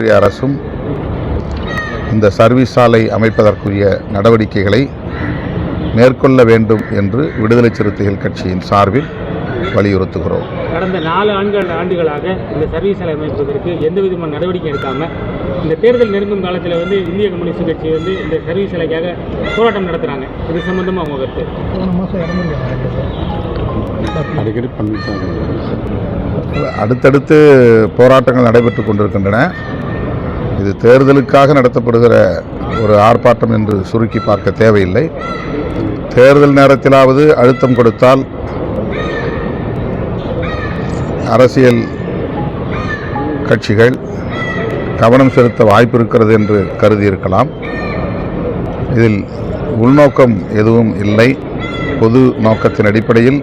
ஒன்றிய அரசும் இந்த சர்வீஸ் சாலை அமைப்பதற்குரிய நடவடிக்கைகளை மேற்கொள்ள வேண்டும் என்று விடுதலை சிறுத்தைகள் கட்சியின் சார்பில் வலியுறுத்துகிறோம். கடந்த 4 ஆண்டுகளாக இந்த சர்வீஸ் சாலை அமைப்பதற்கு எந்த விதமான நடவடிக்கை எடுக்காமல் இந்த தேர்தல் நெருங்கும் காலத்தில் இந்திய கம்யூனிஸ்ட் கட்சி இந்த சர்வீஸ் சாலைக்காக போராட்டம் நடத்துகிறாங்க. இது சம்பந்தமாக அவங்க கருத்து? அடுத்தடுத்து போராட்டங்கள் நடைபெற்று கொண்டிருக்கின்றன. இது தேர்தலுக்காக நடத்தப்படுகிற ஒரு ஆர்ப்பாட்டம் என்று சுருக்கி பார்க்க தேவையில்லை. தேர்தல் நேரத்திலாவது அழுத்தம் கொடுத்தால் அரசியல் கட்சிகள் கவனம் செலுத்த வாய்ப்பு இருக்கிறது என்று கருதியிருக்கலாம். இதில் உள்நோக்கம் எதுவும் இல்லை. பொது நோக்கத்தின் அடிப்படையில்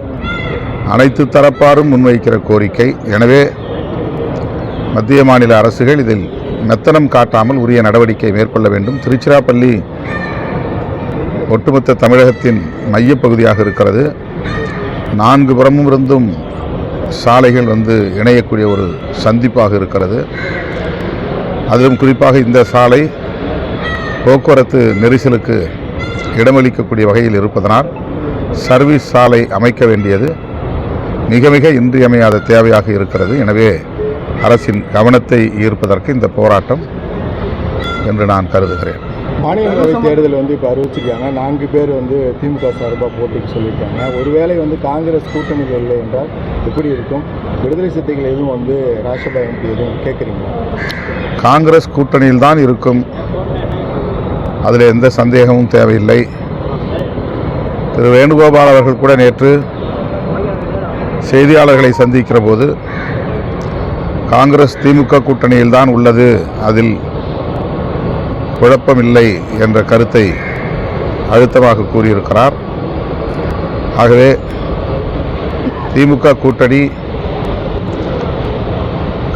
அனைத்து தரப்பாரும் முன்வைக்கிற கோரிக்கை. எனவே மத்திய மாநில அரசுகள் இதில் மெத்தனம் காட்டாமல் உரிய நடவடிக்கை மேற்கொள்ள வேண்டும். திருச்சிராப்பள்ளி ஒட்டுமொத்த தமிழகத்தின் மையப்பகுதியாக இருக்கிறது. 4 புறமும் இருந்தும் சாலைகள் இணையக்கூடிய ஒரு சந்திப்பாக இருக்கிறது. அதிலும் குறிப்பாக இந்த சாலை போக்குவரத்து நெரிசலுக்கு இடமளிக்கக்கூடிய வகையில் இருப்பதனால் சர்வீஸ் சாலை அமைக்க வேண்டியது மிக மிக இன்றியமையாத தேவையாக இருக்கிறது. எனவே அரசின் கவனத்தை ஈர்ப்பதற்கு இந்த போராட்டம் என்று நான் கருதுகிறேன். மாநிலங்களவை தேர்தல் இப்போ அறிவிச்சிருக்காங்க. 4 பேர் திமுக சார்பாக போட்டிக்கு சொல்லியிருக்காங்க. ஒருவேளை காங்கிரஸ் கூட்டணியில் இல்லை என்றால் எப்படி இருக்கும்? விடுதலை சிறுத்தைகள் எதுவும் ராஜ்யசபா எம்பி எதுவும் கேட்குறீங்களா? காங்கிரஸ் கூட்டணியில் தான் இருக்கும், அதில் எந்த சந்தேகமும் தேவையில்லை. திரு வேணுகோபால் அவர்கள் கூட நேற்று செய்தியாளர்களை சந்திக்கிற போது காங்கிரஸ் திமுக கூட்டணியில் தான் உள்ளது, அதில் குழப்பமில்லை என்ற கருத்தை அழுத்தமாக கூறியிருக்கிறார். ஆகவே திமுக கூட்டணி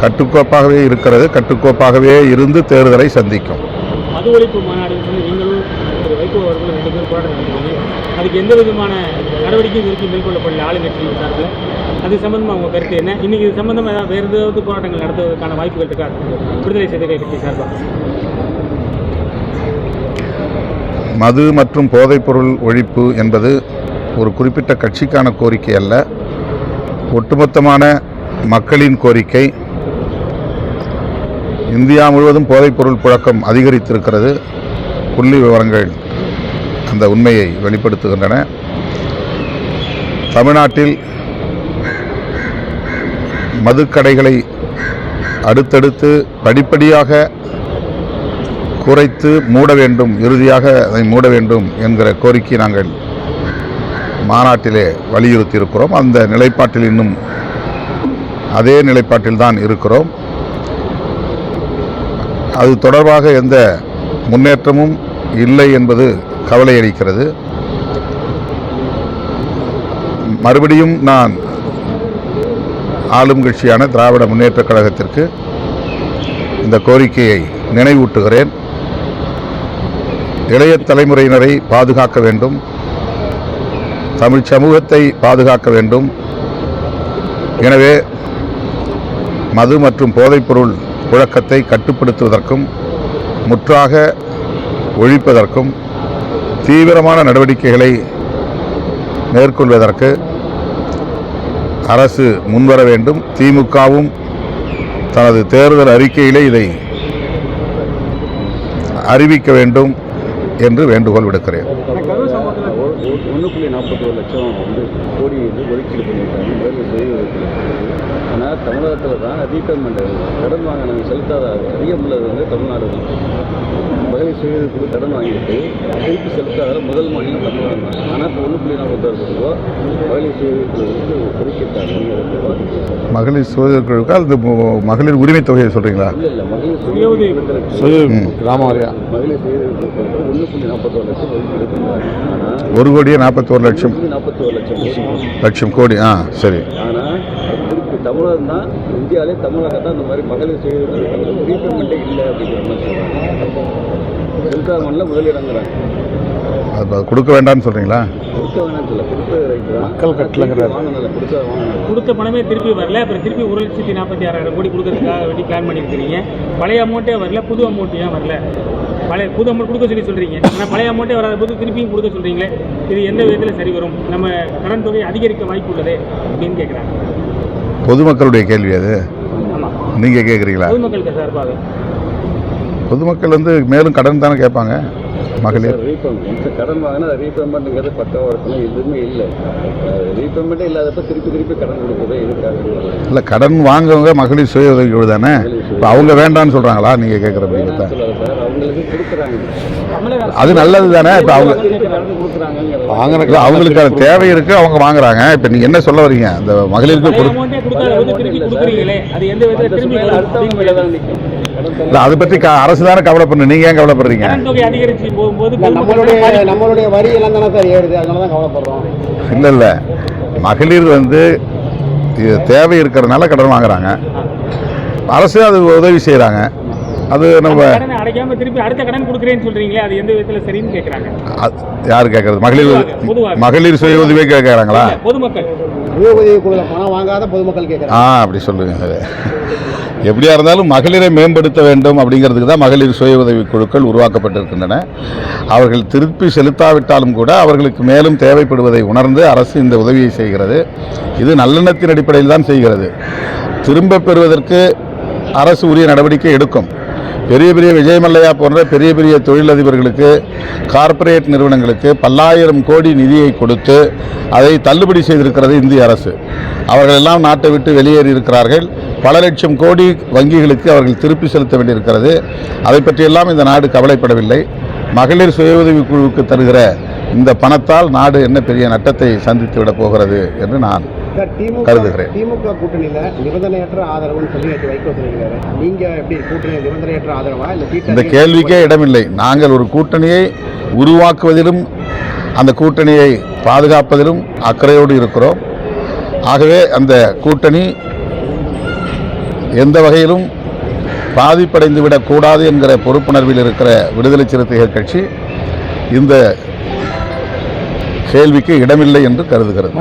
கட்டுக்கோப்பாகவே இருக்கிறது, கட்டுக்கோப்பாகவே இருந்து தேர்தலை சந்திக்கும். மது ஒழிப்பு மாநாடு நீங்களும் வைகோ அவர்களும் 2 பேர் போராட்டம் நடத்துறீங்க. அதுக்கு எந்த விதமான நடவடிக்கையும் இருக்கு மேற்கொள்ளப்படல ஆளுங்கட்சி சார்பில். அது சம்பந்தமாக அவங்க கருத்து என்ன? இன்னைக்கு இது சம்பந்தமாக வேறு ஏதாவது போராட்டங்கள் நடத்துவதற்கான வாய்ப்புகள் இருக்கா விடுதலை சிறுத்தைகள் கட்சி சார்பாக? மது மற்றும் போதைப்பொருள் ஒழிப்பு என்பது ஒரு குறிப்பிட்ட கட்சிக்கான கோரிக்கை அல்ல, ஒட்டுமொத்தமான மக்களின் கோரிக்கை. இந்தியா முழுவதும் போதைப்பொருள் புழக்கம் அதிகரித்திருக்கிறது. புள்ளி விவரங்கள் அந்த உண்மையை வெளிப்படுத்துகின்றன. தமிழ்நாட்டில் மதுக்கடைகளை அடுத்தடுத்து படிப்படியாக குறைத்து மூட வேண்டும், இறுதியாக அதை மூட வேண்டும் என்கிற கோரிக்கை நாங்கள் மாநாட்டிலே வலியுறுத்தி இருக்கிறோம். அந்த நிலைப்பாட்டில் இன்னும் அதே நிலைப்பாட்டில் தான் இருக்கிறோம். அது தொடர்பாக எந்த முன்னேற்றமும் இல்லை என்பது கவலையளிக்கிறது. மறுபடியும் நான் ஆளும் கட்சியான திராவிட முன்னேற்றக் கழகத்திற்கு இந்த கோரிக்கையை நினைவூட்டுகிறேன். இளைய தலைமுறையினரை பாதுகாக்க வேண்டும், தமிழ் சமூகத்தை பாதுகாக்க வேண்டும். எனவே மது மற்றும் போதைப்பொருள் புழக்கத்தை கட்டுப்படுத்துவதற்கும் முற்றாக ஒழிப்பதற்கும் தீவிரமான நடவடிக்கைகளை மேற்கொள்வதற்கு அரசு முன்வர வேண்டும். திமுகவும் தனது தேர்தல் அறிக்கையிலே இதை அறிவிக்க வேண்டும் என்று வேண்டுகோள் விடுக்கிறேன். 1.41 லட்சம் கோடி ஒதுக்கீடு பண்ணியிருக்காங்க. ஆனால் தமிழகத்தில் தான் ரீபேமெண்ட் கடன் வாங்கின செலுத்தாத அதிகம் உள்ளது தமிழ்நாடு தான். மகளிர் சுயதொழிலுக்கு கடன் வாங்கிட்டு திருப்பி செலுத்தாத முதல் மாநிலம் தமிழ்நாடு தான். ஆனால் இப்போ 1.46 ரூபா மகளிர் சுயதொழிலுக்கு ஒதுக்கிட்டாங்க. மகளிர் சுயதொழிலுக்கு அது மகளிர் உரிமை தொகையை சொல்கிறீங்களா? இல்லை மகளிர் கிராம வாரியா மகளிர் சுயதொழிலுக்கு 1.41 லட்சம் ஒதுக்கீடு பண்ணாங்க. ஆனால் 1,41,00,000 கோடி. சரி. ஆனால் திருப்பி தமிழகம் தான், இந்தியாவிலே தமிழகம் தான் இந்த மாதிரி மகளிர் சுயதொழில் ரீபேமெண்ட்டே இல்லை அப்படிங்கிற மாதிரி சொல்கிறாங்க. செலுத்தாத மண்ணில் முதலிடங்கிறாங்க. அது கொடுக்க வேண்டாம்னு சொல்கிறீங்களா? கொடுக்க வேணாம்னு சொல்ல, கொடுத்த ரைட்டு தான், மக்கள் கட்டலங்கிறாரு. வாங்கினதில்ல, கொடுத்தா வாங்கினது. கொடுத்த பணமே திருப்பி வரல, அப்புறம் திருப்பி 1,46,000 கோடி கொடுக்கறதுக்காக வேண்டி பிளான் பண்ணியிருக்கிறீங்க. பழைய அமௌண்ட்டே வரல, புது அமௌண்ட் ஏன் வரல? பழைய புது அமௌண்ட் கொடுக்க சொல்லி சொல்கிறீங்க, ஆனால் பழைய அமௌண்ட்டே வராத போது திருப்பியும் கொடுக்க சொல்கிறீங்களே, இது எந்த விதத்தில் சரி வரும்? நம்ம கடன் தொகை அதிகரிக்க வாய்ப்பு உள்ளதே அப்படின்னு கேட்குறாங்க. பொதுமக்களுடைய கேள்வி அது, ஆமாம், நீங்கள் கேட்குறீங்களா? பொதுமக்களுக்கு சார்பாக பொதுமக்கள் மேலும் கடன் தானே கேட்பாங்க. மகளிர் ரீபேமெண்ட் கடன் வாங்கினா ரீபேமெண்ட்டுங்கிறது பக்காவாக இருக்கணும், எதுவுமே இல்லை. ரீபேமெண்ட்டே இல்லாதப்ப திருப்பி கடன் கொடுக்குறதே இதுக்காக இல்லை, கடன் வாங்குவங்க மகளிர் சுய உதவி குழு தானே. இப்போ அவங்க வேண்டான்னு சொல்கிறாங்களா நீங்கள் கேட்குற அப்படிங்கிறத? சார் அவங்களுக்கு கொடுக்குறாங்க, அது நல்லது தானே. இப்போ அவங்க கடன் கொடுக்குறாங்க, வாங்கின அவங்களுக்கு அது தேவை இருக்குது, அவங்க வாங்குறாங்க. இப்போ நீங்கள் என்ன சொல்ல வரீங்க? அந்த மகளிருக்கு பழைய அமௌண்ட்டே கொடுக்காத போது திருப்பி கொடுக்குறீங்களே, அது எந்த விதத்தில் திரும்பி அடுத்தவங்க மேலே தான் நிற்கும். இல்லை, அதை பற்றி அரசு தானே கவலைப்படணும். நீங்கள் ஏன் கவலைப்படுறீங்க? கடன் தொகை அதிகரிச்சு போகும்போது நம்மளுடைய வரி எல்லாம் தானே சார் ஏறுது, அதனால தான் கவலைப்படுறோம். இல்லை மகளிர் இது தேவை இருக்கிறதுனால கடன் வாங்குறாங்க, அரசு அது உதவி செய்கிறாங்க. அது நம்ம கடனை அடைக்காம திருப்பி அடுத்த கடன் கொடுக்குறேன்னு சொல்றீங்களே, அது எந்த விதத்தில் சரின்னு கேட்குறாங்க. யார் கேட்கறது? மகளிர் சுய உதவி கேட்குறாங்களா? பொதுமக்கள் சுய உதவி குழுல பணம் வாங்காத பொதுமக்கள் கேட்குறாங்க. அப்படி சொல்லுங்க. எப்படியா இருந்தாலும் மகளிரை மேம்படுத்த வேண்டும் அப்படிங்கிறதுக்கு தான் மகளிர் சுய உதவி குழுக்கள் உருவாக்கப்பட்டிருக்கின்றன. அவர்கள் திருப்பி செலுத்தாவிட்டாலும் கூட அவர்களுக்கு மேலும் தேவைப்படுவதை உணர்ந்து அரசு இந்த உதவியை செய்கிறது. இது நல்லெண்ணத்தின் அடிப்படையில் தான் செய்கிறது. திரும்ப பெறுவதற்கு அரசு உரிய நடவடிக்கை எடுக்கும். பெரிய பெரிய விஜயமல்லையா போன்ற பெரிய பெரிய தொழிலதிபர்களுக்கு, கார்ப்பரேட் நிறுவனங்களுக்கு பல்லாயிரம் கோடி நிதியை கொடுத்து அதை தள்ளுபடி செய்திருக்கிறது இந்திய அரசு. அவர்கள் எல்லாம் நாட்டை விட்டு வெளியேறி இருக்கிறார்கள். பல லட்சம் கோடி வங்கிகளுக்கு அவர்கள் திருப்பி செலுத்த வேண்டியிருக்கிறது. அதை பற்றியெல்லாம் இந்த நாடு கவலைப்படவில்லை. மகளிர் சுய உதவி குழுவுக்கு தருகிற இந்த பணத்தால் நாடு என்ன பெரிய நட்டத்தை சந்தித்து விட போகிறது என்று நான் கருதுகிறேன். திமுக கூட்டணியில நிபந்தனையற்ற ஆதரவுன்னு சொல்லி வைகோ சொல்லியிருக்காரு. நீங்க எப்படி கூட்டணி நிபந்தனையற்ற ஆதரவா இல்லை? இந்த கேள்விக்கே இடமில்லை. நாங்கள் ஒரு கூட்டணியை உருவாக்குவதிலும் அந்த கூட்டணியை பாதுகாப்பதிலும் அக்கறையோடு இருக்கிறோம். ஆகவே அந்த கூட்டணி எந்த வகையிலும் பாதிப்படைந்து விடக்கூடாது என்கிற பொறுப்புணர்வில் இருக்கிற விடுதலை சிறுத்தைகள் கட்சி இந்த கேள்விக்கு இடமில்லை என்று கருதுகிறது.